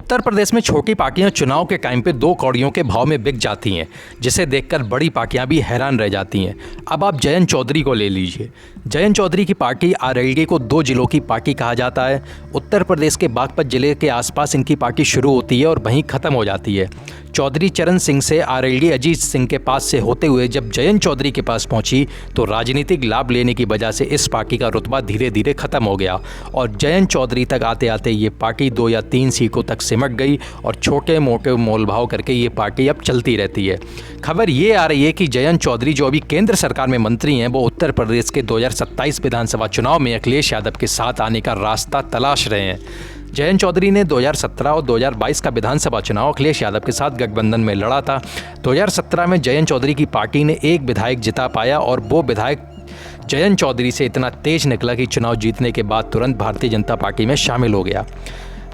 उत्तर प्रदेश में छोटी पार्टियां चुनाव के टाइम पे 2 कौड़ियों के भाव में बिक जाती हैं, जिसे देखकर बड़ी पार्टियां भी हैरान रह जाती हैं। अब आप जयंत चौधरी को ले लीजिए। जयंत चौधरी की पार्टी आरएलडी को 2 जिलों की पार्टी कहा जाता है। उत्तर प्रदेश के बागपत जिले के आसपास इनकी पार्टी शुरू होती है और वहीं ख़त्म हो जाती है। चौधरी चरण सिंह से आरएलडी अजीत सिंह के पास से होते हुए जब जयंत चौधरी के पास पहुंची तो राजनीतिक लाभ लेने की वजह से इस पार्टी का रुतबा धीरे धीरे ख़त्म हो गया और जयंत चौधरी तक आते आते ये पार्टी 2 या 3 सीटों तक सिमट गई और छोटे मोटे मोलभाव करके ये पार्टी अब चलती रहती है। खबर ये आ रही है कि जयंत चौधरी जो अभी केंद्र सरकार में मंत्री हैं, वो उत्तर प्रदेश के 2027 विधानसभा चुनाव में अखिलेश यादव के साथ आने का रास्ता तलाश रहे हैं। जयंत चौधरी ने 2017 और 2022 का विधानसभा चुनाव अखिलेश यादव के साथ गठबंधन में लड़ा था। 2017 में जयंत चौधरी की पार्टी ने 1 विधायक जिता पाया और वो विधायक जयंत चौधरी से इतना तेज निकला कि चुनाव जीतने के बाद तुरंत भारतीय जनता पार्टी में शामिल हो गया।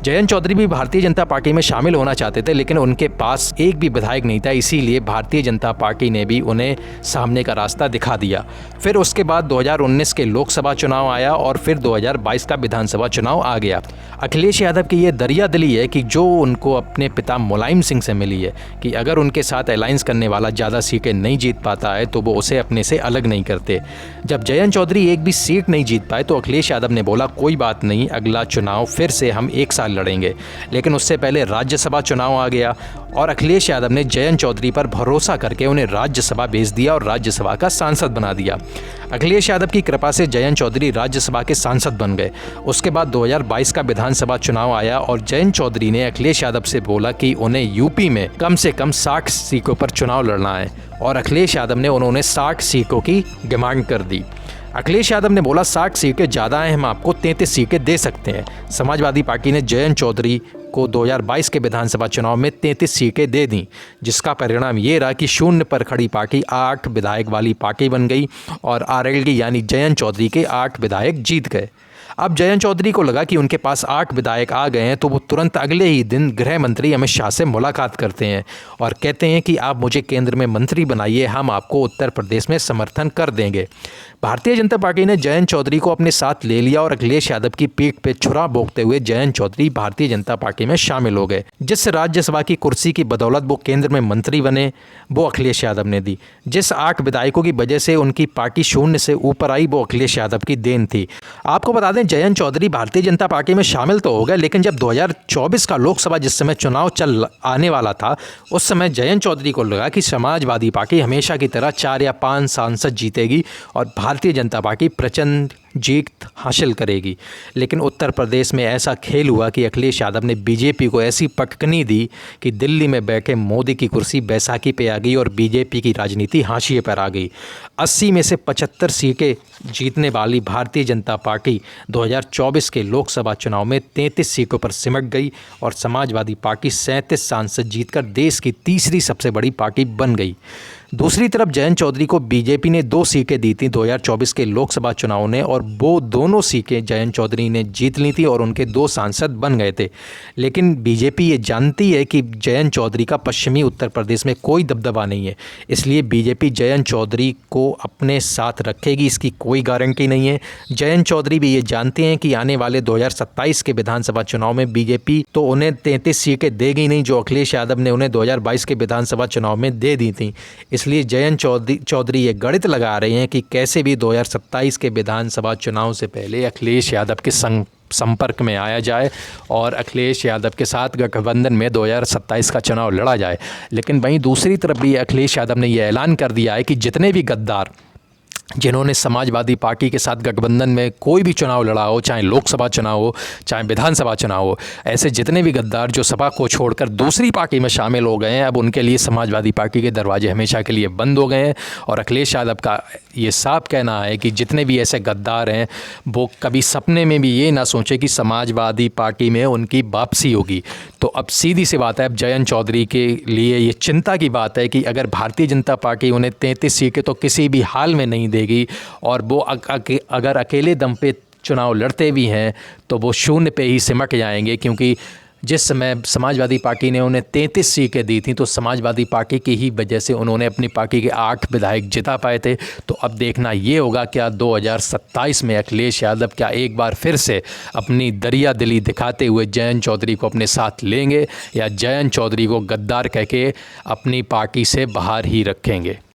जयंत चौधरी भी भारतीय जनता पार्टी में शामिल होना चाहते थे, लेकिन उनके पास एक भी विधायक नहीं था, इसीलिए भारतीय जनता पार्टी ने भी उन्हें सामने का रास्ता दिखा दिया। फिर उसके बाद 2019 के लोकसभा चुनाव आया और फिर 2022 का विधानसभा चुनाव आ गया। अखिलेश यादव की ये दरिया दिली है कि जो उनको अपने पिता मुलायम सिंह से मिली है कि अगर उनके साथ अलायंस करने वाला ज़्यादा सीटें नहीं जीत पाता है तो वो उसे अपने से अलग नहीं करते। जब जयंत चौधरी एक भी सीट नहीं जीत पाए तो अखिलेश यादव ने बोला कोई बात नहीं, अगला चुनाव फिर से हम 1 साल लड़ेंगे। लेकिन उससे पहले राज्यसभा चुनाव आ गया और अखिलेश यादव ने जयंत चौधरी पर भरोसा करके उन्हें राज्यसभा भेज दिया और राज्यसभा का सांसद बना दिया। अखिलेश यादव की कृपा से जयंत चौधरी राज्यसभा के सांसद बन गए। उसके बाद 2022 का विधानसभा चुनाव आया और जयंत चौधरी ने अखिलेश यादव से बोला कि उन्हें यूपी में कम से कम 60 सीटों पर चुनाव लड़ना है और अखिलेश यादव ने उन्होंने 60 सीटों की डिमांड कर दी। अखिलेश यादव ने बोला 60 सीटें ज़्यादा हैं, हम आपको 33 सीटें दे सकते हैं। समाजवादी पार्टी ने जयंत चौधरी को 2022 के विधानसभा चुनाव में 33 सीटें दे दी, जिसका परिणाम ये रहा कि 0 पर खड़ी पार्टी 8 विधायक वाली पार्टी बन गई और आरएलडी यानी जयंत चौधरी के 8 विधायक जीत गए। अब जयंत चौधरी को लगा कि उनके पास 8 विधायक आ गए हैं तो वो तुरंत अगले ही दिन गृह मंत्री अमित शाह से मुलाकात करते हैं और कहते हैं कि आप मुझे केंद्र में मंत्री बनाइए, हम आपको उत्तर प्रदेश में समर्थन कर देंगे। भारतीय जनता पार्टी ने जयंत चौधरी को अपने साथ ले लिया और अखिलेश यादव की पीठ पे छुरा भोंकते हुए जयंत चौधरी भारतीय जनता पार्टी में शामिल हो गए। जिस राज्यसभा की कुर्सी की बदौलत वो केंद्र में मंत्री बने, वो अखिलेश यादव ने दी। जिस 8 विधायकों की वजह से उनकी पार्टी 0 से ऊपर आई, वो अखिलेश यादव की देन थी। आपको बता दें, जयंत चौधरी भारतीय जनता पार्टी में शामिल तो हो गए, लेकिन जब 2024 का लोकसभा जिस समय चुनाव चल आने वाला था, उस समय जयंत चौधरी को लगा कि समाजवादी पार्टी हमेशा की तरह 4 या 5 सांसद जीतेगी और भारतीय जनता पार्टी प्रचंड जीत हासिल करेगी। लेकिन उत्तर प्रदेश में ऐसा खेल हुआ कि अखिलेश यादव ने बीजेपी को ऐसी पटकनी दी कि दिल्ली में बैठे मोदी की कुर्सी बैसाखी पे आ गई और बीजेपी की राजनीति हाशिए पर आ गई। 80 में से 75 सीटें जीतने वाली भारतीय जनता पार्टी 2024 के लोकसभा चुनाव में 33 सीटों पर सिमट गई और समाजवादी पार्टी 37 सांसद जीतकर देश की तीसरी सबसे बड़ी पार्टी बन गई। दूसरी तरफ जयंत चौधरी को बीजेपी ने 2 सीटें दी थी 2024 के लोकसभा चुनाव ने और वो दोनों सीटें जयंत चौधरी ने जीत ली थी और उनके 2 सांसद बन गए थे। लेकिन बीजेपी ये जानती है कि जयंत चौधरी का पश्चिमी उत्तर प्रदेश में कोई दबदबा नहीं है, इसलिए बीजेपी जयंत चौधरी को अपने साथ रखेगी, इसकी कोई गारंटी नहीं है। जयंत चौधरी भी ये जानते हैं कि आने वाले 2027 के विधानसभा चुनाव में बीजेपी तो उन्हें 33 सीटें देगी नहीं, जो अखिलेश यादव ने उन्हें 2022 के विधानसभा चुनाव में दे दी थी। इसलिए जयंत चौधरी ये गणित लगा रहे हैं कि कैसे भी 2027 के विधानसभा चुनाव से पहले अखिलेश यादव के संपर्क में आया जाए और अखिलेश यादव के साथ गठबंधन में 2027 का चुनाव लड़ा जाए। लेकिन वहीं दूसरी तरफ भी अखिलेश यादव ने यह ऐलान कर दिया है कि जितने भी गद्दार जिन्होंने समाजवादी पार्टी के साथ गठबंधन में कोई भी चुनाव लड़ा हो, चाहे लोकसभा चुनाव हो चाहे विधानसभा चुनाव हो, ऐसे जितने भी गद्दार जो सपा को छोड़कर दूसरी पार्टी में शामिल हो गए हैं, अब उनके लिए समाजवादी पार्टी के दरवाजे हमेशा के लिए बंद हो गए हैं। और अखिलेश यादव का ये साफ कहना है कि जितने भी ऐसे गद्दार हैं वो कभी सपने में भी ये ना सोचे कि समाजवादी पार्टी में उनकी वापसी होगी। तो अब सीधी सी बात है, अब जयंत चौधरी के लिए ये चिंता की बात है कि अगर भारतीय जनता पार्टी उन्हें 33 सीटें तो किसी भी हाल में नहीं देगी और वो अगर अकेले दम पे चुनाव लड़ते भी हैं तो वो 0 पे ही सिमट जाएंगे, क्योंकि जिस समय समाजवादी पार्टी ने उन्हें 33 सीटें दी थी तो समाजवादी पार्टी की ही वजह से उन्होंने अपनी पार्टी के 8 विधायक जिता पाए थे। तो अब देखना ये होगा क्या 2027 में अखिलेश यादव क्या एक बार फिर से अपनी दरिया दिली दिखाते हुए जयंत चौधरी को अपने साथ लेंगे या जयंत चौधरी को गद्दार कह के अपनी पार्टी से बाहर ही रखेंगे।